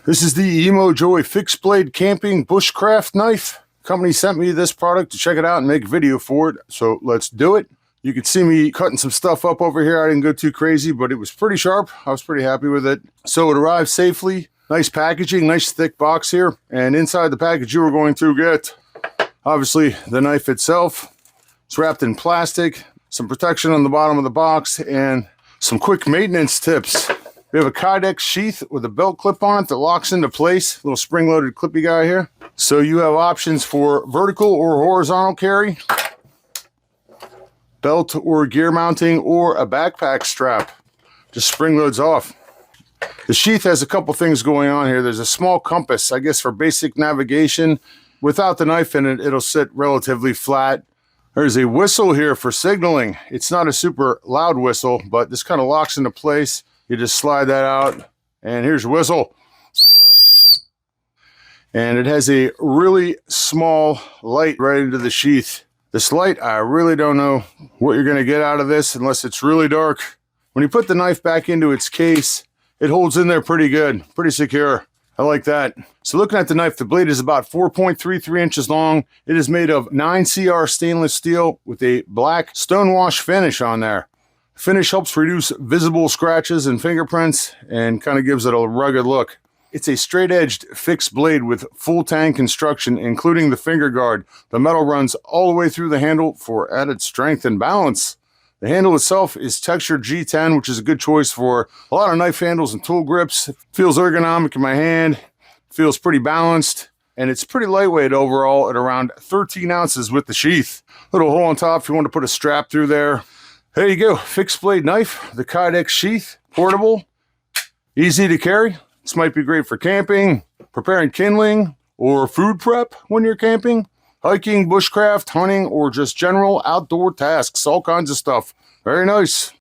This is the Emojoy fixed blade camping bushcraft knife. Company sent me this product to check it out and make a video for it, so let's do it. You can see me cutting some stuff up over here. I didn't go too crazy, but it was pretty sharp. I was pretty happy with it. So it arrived safely. Nice packaging, nice thick box here. And inside the package you are going to get, obviously, the knife itself. It's wrapped in plastic, some protection on the bottom of the box, and some quick maintenance tips. We have a Kydex sheath with a belt clip on it that locks into place. Little spring-loaded clippy guy here. So you have options for vertical or horizontal carry, belt or gear mounting, or a backpack strap. Just spring loads off. The sheath has a couple things going on here. There's a small compass, I guess, for basic navigation. Without the knife in it, it'll sit relatively flat. There's a whistle here for signaling. It's not a super loud whistle, but this kind of locks into place. You just slide that out, and here's your whistle. And it has a really small light right into the sheath. This light, I really don't know what you're going to get out of this unless it's really dark. When you put the knife back into its case, it holds in there pretty good, pretty secure. I like that. So looking at the knife, the blade is about 4.33 inches long. It is made of 9CR stainless steel with a black stonewash finish on there. The finish helps reduce visible scratches and fingerprints and kind of gives it a rugged look. It's a straight-edged fixed blade with full Tang construction, including the finger guard. The metal runs all the way through the handle for added strength and balance. The handle itself is textured G10, which is a good choice for a lot of knife handles and tool grips. It feels ergonomic in my hand, feels pretty balanced, and it's pretty lightweight overall at around 13 ounces with the sheath. Little hole on top if you want to put a strap through there. There you go, fixed blade knife, the Kydex sheath, portable, easy to carry. This might be great for camping, preparing kindling, or food prep when you're camping, hiking, bushcraft, hunting, or just general outdoor tasks, all kinds of stuff. Very nice.